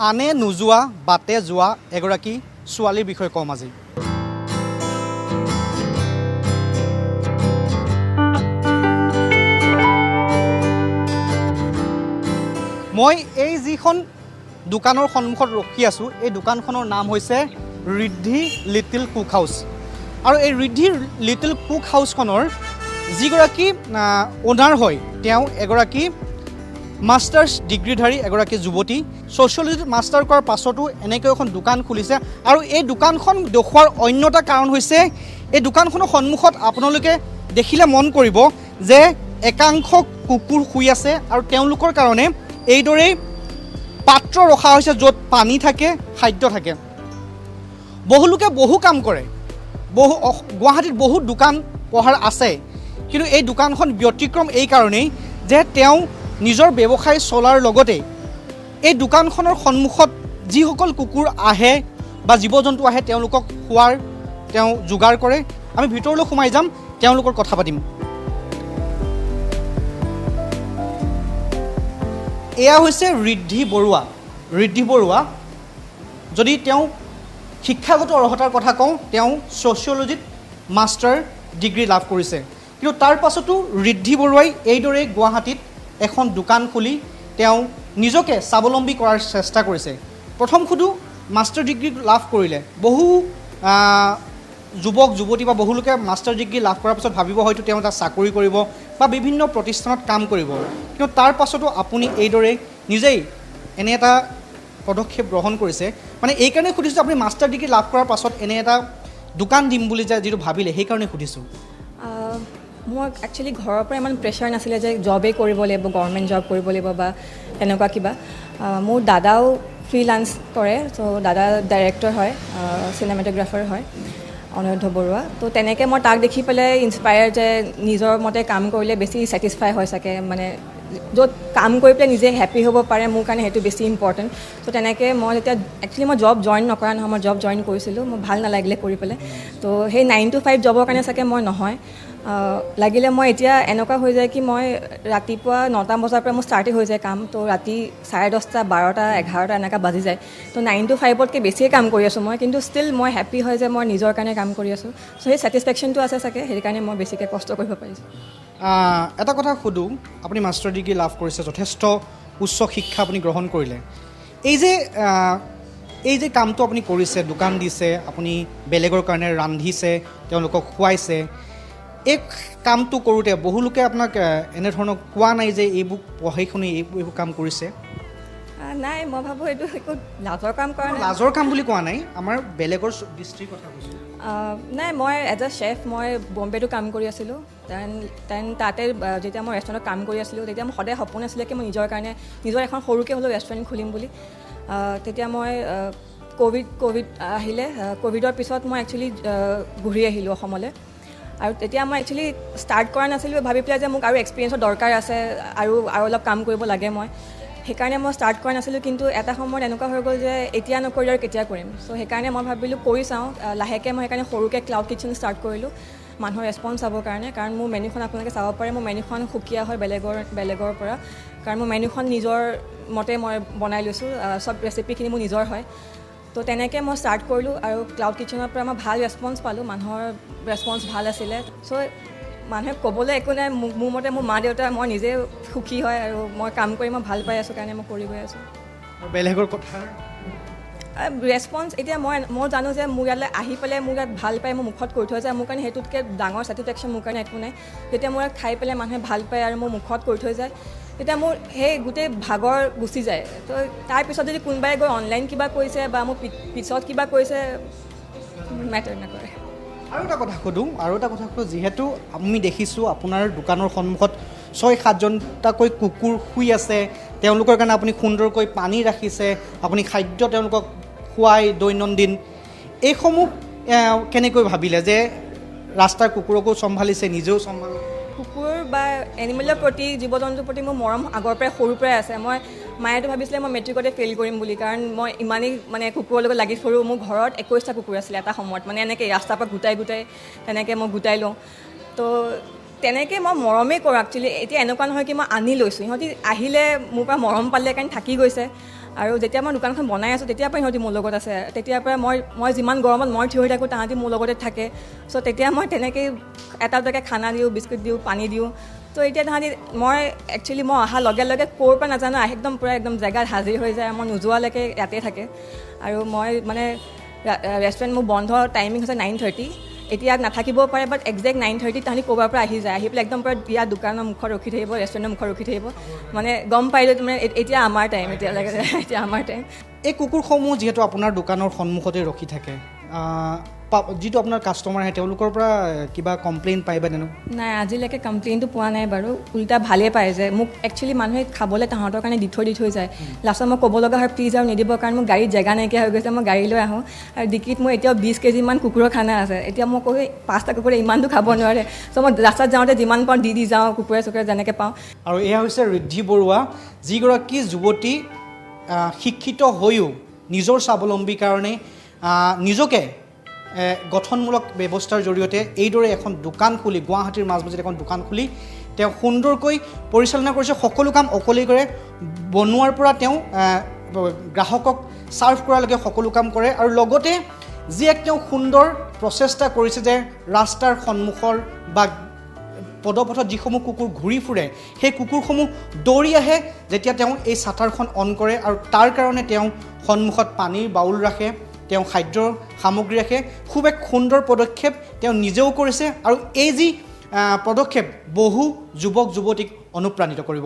আনে নোযোৱা বাটে যোৱা এগৰাকী ছোৱালীৰ বিষয়ে কম আজি। মই এই যিখন দোকানৰ সন্মুখত ৰখি আছোঁ, এই দোকানখনৰ নাম হৈছে ৰিদ্ধি লিটিল কুক হাউচ। আৰু এই ৰিদ্ধি লিটিল কুক হাউচখনৰ যিগৰাকী অ'নাৰ হয় তেওঁ এগৰাকী মাষ্টাৰ্ছ ডিগ্ৰীধাৰী এগৰাকী যুৱতী। ছ'চিয়লজিত মাষ্টাৰ কৰাৰ পাছতো এনেকৈ এখন দোকান খুলিছে। আৰু এই দোকানখন দেখুওৱাৰ অন্য এটা কাৰণ হৈছে এই দোকানখনৰ সন্মুখত আপোনালোকে দেখিলে মন কৰিব যে একাংশ কুকুৰ শুই আছে আৰু তেওঁলোকৰ কাৰণে এইদৰেই পাত্ৰ ৰখা হৈছে য'ত পানী থাকে, খাদ্য থাকে। বহুলোকে বহু কাম কৰে, গুৱাহাটীত বহু দোকান পোহাৰ আছে, কিন্তু এই দোকানখন ব্যতিক্ৰম এই কাৰণেই যে তেওঁ নিজৰ ব্যৱসায় চলাৰ লগতে এই দোকানখনৰ সন্মুখত যিসকল কুকুৰ আহে বা জীৱ জন্তু আহে তেওঁলোকক খোৱাৰ তেওঁ যোগাৰ কৰে। আমি ভিতৰলৈ সোমাই যাম, তেওঁলোকৰ কথা পাতিম। এয়া হৈছে ৰিদ্ধি বৰুৱা। ৰিদ্ধি বৰুৱা, যদি তেওঁ শিক্ষাগত অৰ্হতাৰ কথা কওঁ, তেওঁ ছ'চিয়লজিত মাষ্টাৰ ডিগ্ৰী লাভ কৰিছে। কিন্তু তাৰ পাছতো ৰিদ্ধি বৰুৱাই এইদৰে গুৱাহাটীত এখন দোকান খুলি তেওঁ নিজকে স্বাৱলম্বী কৰাৰ চেষ্টা কৰিছে। প্ৰথম সুধো, মাষ্টাৰ ডিগ্ৰী লাভ কৰিলে বহু যুৱক যুৱতী বা বহুলোকে মাষ্টাৰ ডিগ্ৰী লাভ কৰাৰ পাছত ভাবিব হয়তো তেওঁ এটা চাকৰি কৰিব বা বিভিন্ন প্ৰতিষ্ঠানত কাম কৰিব, কিন্তু তাৰ পাছতো আপুনি এইদৰে নিজেই এনে এটা পদক্ষেপ গ্ৰহণ কৰিছে। মানে এইকাৰণে সুধিছোঁ, আপুনি মাষ্টাৰ ডিগ্ৰী লাভ কৰাৰ পাছত এনে এটা দোকান দিম বুলি যে যিটো ভাবিলে, সেইকাৰণে সুধিছোঁ। মোৰ একচুৱেলি ঘৰৰ পৰা ইমান প্ৰেছাৰ নাছিলে যে জবেই কৰিব লাগিব, গভৰ্ণমেণ্ট জব কৰিব লাগিব বা তেনেকুৱা কিবা। মোৰ দাদাও ফ্ৰীলান্স কৰে, ত' দাদা ডাইৰেক্টৰ হয়, চিনেমেটোগ্ৰাফাৰ হয়, অনিৰুদ্ধ বৰুৱা। তো তেনেকৈ মই তাক দেখি পেলাই ইনস্পায়াৰ যে নিজৰ মতে কাম কৰিলে বেছি ছেটিছফাই হয় চাগে, মানে য'ত কাম কৰি পেলাই নিজে হেপ্পী হ'ব পাৰে, মোৰ কাৰণে সেইটো বেছি ইম্পৰ্টেণ্ট। ত' তেনেকৈ মই যেতিয়া একচুৱেলি মই জব জইন নকৰা নহয়, মই জব জইন কৰিছিলোঁ, মোৰ ভাল নালাগিলে কৰি পেলাই। তো সেই 9 to 5 জবৰ কাৰণে চাগে মই নহয়, লাগিলে মই এতিয়া এনেকুৱা হৈ যায় কি মই ৰাতিপুৱা 9টা বজাৰ পৰা মোৰ ষ্টাৰ্টেই হৈ যায় কাম, তো ৰাতি 10:30, 12টা, 11টা এনেকুৱা বাজি যায়। তো 9 to 5তকৈ বেছিয়ে কাম কৰি আছোঁ মই, কিন্তু ষ্টিল মই হেপ্পী হয় যে মই নিজৰ কাৰণে কাম কৰি আছোঁ। চ' সেই ছেটিছফেকশ্যনটো আছে চাগে, সেইকাৰণে মই বেছিকৈ কষ্ট কৰিব পাৰিছোঁ। এটা কথা সুধোঁ, আপুনি মাষ্টাৰ ডিগ্ৰী লাভ কৰিছে, যথেষ্ট উচ্চ শিক্ষা আপুনি গ্ৰহণ কৰিলে। এই যে কামটো আপুনি কৰিছে, দোকান দিছে, আপুনি বেলেগৰ কাৰণে ৰান্ধিছে, তেওঁলোকক খুৱাইছে, এই কামটো কৰোঁতে বহুলোকে আপোনাক এনেধৰণৰ কোৱা নাই যে এইবোৰ পঢ়ি শুনি এইবোৰ কাম কৰিছে? নাই, মই ভাবোঁ এইটো একো লাজৰ কাম কৰা নাই। লাজৰ কাম বুলি কোৱা নাই, আমাৰ বেলেগৰ দৃষ্টিৰ কথা কৈছোঁ। নাই, মই এজ এ চেফ মই বম্বেটো কাম কৰি আছিলোঁ। দেন তাতে যেতিয়া মই ৰেষ্টুৰেণ্টত কাম কৰি আছিলোঁ, তেতিয়া মোৰ সদায় সপোন আছিলে কি মই নিজৰ কাৰণে নিজৰ এখন সৰুকৈ হ'লেও ৰেষ্টুৰেণ্ট খুলিম বুলি। তেতিয়া মই ক'ভিড আহিলে, ক'ভিডৰ পিছত মই একচুৱেলি ঘূৰি আহিলোঁ অসমলৈ। আৰু তেতিয়া মই একচুৱেলি ষ্টাৰ্ট কৰা নাছিলোঁ, ভাবি পেলাই যে মোক আৰু এক্সপিৰিয়েঞ্চৰ দৰকাৰ আছে, আৰু অলপ কাম কৰিব লাগে মই, সেইকাৰণে মই ষ্টাৰ্ট কৰা নাছিলোঁ। কিন্তু এটা সময়ত এনেকুৱা হৈ গ'ল যে এতিয়া নকৰিলে আৰু কেতিয়া কৰিম। চ' সেইকাৰণে মই ভাবিলোঁ কৰি চাওঁ। লাহেকৈ মই সেইকাৰণে সৰুকৈ ক্লাউড কিটচেন ষ্টাৰ্ট কৰিলোঁ, মানুহৰ ৰেছপন্স চাবৰ কাৰণে। কাৰণ মোৰ মেনুখন আপোনালোকে চাব পাৰে, মোৰ মেনুখন সুকীয়া হয় বেলেগৰ পৰা, কাৰণ মোৰ মেনুখন নিজৰ মতে মই বনাই লৈছোঁ, চব ৰেচিপিখিনি মোৰ নিজৰ হয়। তো তেনেকৈ মই ষ্টাৰ্ট কৰিলোঁ, আৰু ক্লাউড কিটচেনৰ পৰা মই ভাল ৰেছপন্স পালোঁ, মানুহৰ ৰেছপন্স ভাল আছিলে। চ' মানুহে ক'বলৈ একো নাই, মোৰ মতে মোৰ মা দেউতা, মই নিজে সুখী হয়, আৰু মই কাম কৰি মই ভাল পাই আছোঁ কাৰণে মই কৰি গৈ আছোঁ। বেলেগৰ কথা ৰেছপন্স এতিয়া মই জানো যে মোৰ ইয়ালৈ আহি পেলাই মোৰ ইয়াত ভাল পায়, মোৰ মুখত কৈ থৈ যায়, মোৰ কাৰণে সেইটোতকৈ ডাঙৰ ছেটিছফেকশ্যন মোৰ কাৰণে একো নাই। যেতিয়া মোৰ খাই পেলাই মানুহে ভাল পায় আৰু মোৰ মুখত কৈ থৈ যায়, তেতিয়া মোৰ সেই গোটেই ভাগৰ গুচি যায়। তো তাৰপিছত যদি কোনোবাই গৈ অনলাইন কিবা কৰিছে বা মোৰ পিছত কিবা কৰিছে, মেটাৰ নকৰে। আৰু এটা কথা সুধোঁ, যিহেতু আমি দেখিছোঁ আপোনাৰ দোকানৰ সন্মুখত 6-7জনটাকৈ কুকুৰ শুই আছে, তেওঁলোকৰ কাৰণে আপুনি সুন্দৰকৈ পানী ৰাখিছে, আপুনি খাদ্য তেওঁলোকক খুৱাই দৈনন্দিন, এইসমূহ কেনেকৈ ভাবিলে যে ৰাস্তাৰ কুকুৰকো চম্ভালিছে, নিজেও চম্ভালিছে? কুকুৰ বা এনিমেলৰ প্ৰতি, জীৱ জন্তুৰ প্ৰতি মোৰ মৰম আগৰ পৰাই, সৰুৰ পৰাই আছে। মায়েতো ভাবিছিলে মই মেট্ৰিকতে ফেইল কৰিম বুলি, কাৰণ মই ইমানেই কুকুৰৰ লগত লাগি ফুৰোঁ। মোৰ ঘৰত 21টা কুকুৰ আছিলে এটা সময়ত, এনেকৈ ৰাস্তাৰ পৰা গোটাই তেনেকৈ মই গোটাই লওঁ। তো তেনেকৈ মই মৰমেই কৰোঁ একচুৱেলি। এতিয়া এনেকুৱা নহয় কি মই আনি লৈছোঁ, সিহঁতি আহিলে মোৰ পৰা মৰম পালে কাৰণে থাকি গৈছে। আৰু যেতিয়া মই দোকানখন বনাই আছোঁ তেতিয়াৰ পৰাই সিহঁতি মোৰ লগত আছে তেতিয়াৰ পৰা মই যিমান গৰমত মই থিয় হৈ থাকোঁ তাহাঁতি মোৰ লগতে থাকে চ' তেতিয়া মই তেনেকৈয়ে এটা দুটাকৈ খানা দিওঁ বিস্কুট দিওঁ পানী দিওঁ তো এতিয়া তাহাঁতি মই একচুৱেলি মই অহাৰ লগে লগে ক'ৰ পৰা নাজানো একদম পূৰা একদম জেগাত হাজিৰ হৈ যায় মই নোযোৱালৈকে ইয়াতে থাকে আৰু মই মানে ৰেষ্টুৰেণ্ট মোৰ বন্ধ টাইমিং হৈছে 9:30 এতিয়া নাথাকিবও পাৰে বাট একজেক্ট 9:30 তাহাঁতি ক'ৰবাৰ পৰা আহি যায় আহি পেলাই একদম পূৰা ইয়াৰ দোকানৰ মুখত ৰখি থাকিব ৰেষ্টুৰেণ্টৰ মুখত ৰখি থাকিব মানে গম পাইলোঁ মানে এতিয়া আমাৰ টাইম এতিয়ালৈকে এতিয়া আমাৰ টাইম এই কুকুৰসমূহ যিহেতু আপোনাৰ দোকানৰ সন্মুখতে ৰখি থাকে যিটো আপোনাৰ কাষ্টমাৰ আহে তেওঁলোকৰ পৰা কিবা কমপ্লেইন পায় বা তেনেকুৱা নাই আজিলৈকে কমপ্লেইনটো পোৱা নাই বাৰু উল্টা ভালেই পায় যে মোক একচুৱেলি মানুহে খাবলৈ তাহাঁতৰ কাৰণে দি থৈ যায় লাষ্টত মই ক'ব লগা হয় প্লিজ আৰু নিদিবৰ কাৰণে মোৰ গাড়ীত জেগা নাইকিয়া হৈ গৈছে মই গাড়ী লৈ আহোঁ আৰু ডিকিত মোৰ এতিয়াও 20 কেজিমান কুকুৰৰ খানা আছে এতিয়া মই কওঁ 5টা কুকুৰে ইমানটো খাব নোৱাৰে চ' মই ৰাস্তাত যাওঁতে যিমান পাওঁ দি যাওঁ কুকুৰে চুকুৰে যেনেকৈ পাওঁ আৰু এয়া হৈছে ঋদ্ধি বৰুৱা যিগৰাকী যুৱতী শিক্ষিত হৈও নিজৰ স্বাৱলম্বীৰ কাৰণে নিজকে গঠনমূলক ব্যৱস্থাৰ জৰিয়তে এইদৰে এখন দোকান খুলি গুৱাহাটীৰ মাজমজিত এখন দোকান খুলি তেওঁ সুন্দৰকৈ পৰিচালনা কৰিছে সকলো কাম অকলেই কৰে বনোৱাৰ পৰা তেওঁ গ্ৰাহকক ছাৰ্ভ কৰালৈকে সকলো কাম কৰে আৰু লগতে যি এক তেওঁ সুন্দৰ প্ৰচেষ্টা কৰিছে যে ৰাস্তাৰ সন্মুখৰ বা পদপথত যিসমূহ কুকুৰ ঘূৰি ফুৰে সেই কুকুৰসমূহ দৌৰি আহে যেতিয়া তেওঁ এই চাটাৰখন অন কৰে আৰু তাৰ কাৰণে তেওঁ সন্মুখত পানীৰ বাউল ৰাখে তেওঁ খাদ্যৰ সামগ্ৰী ৰাখে খুব এক সুন্দৰ পদক্ষেপ তেওঁ নিজেও কৰিছে আৰু এই যি পদক্ষেপ বহু যুৱক যুৱতীক অনুপ্ৰাণিত কৰিব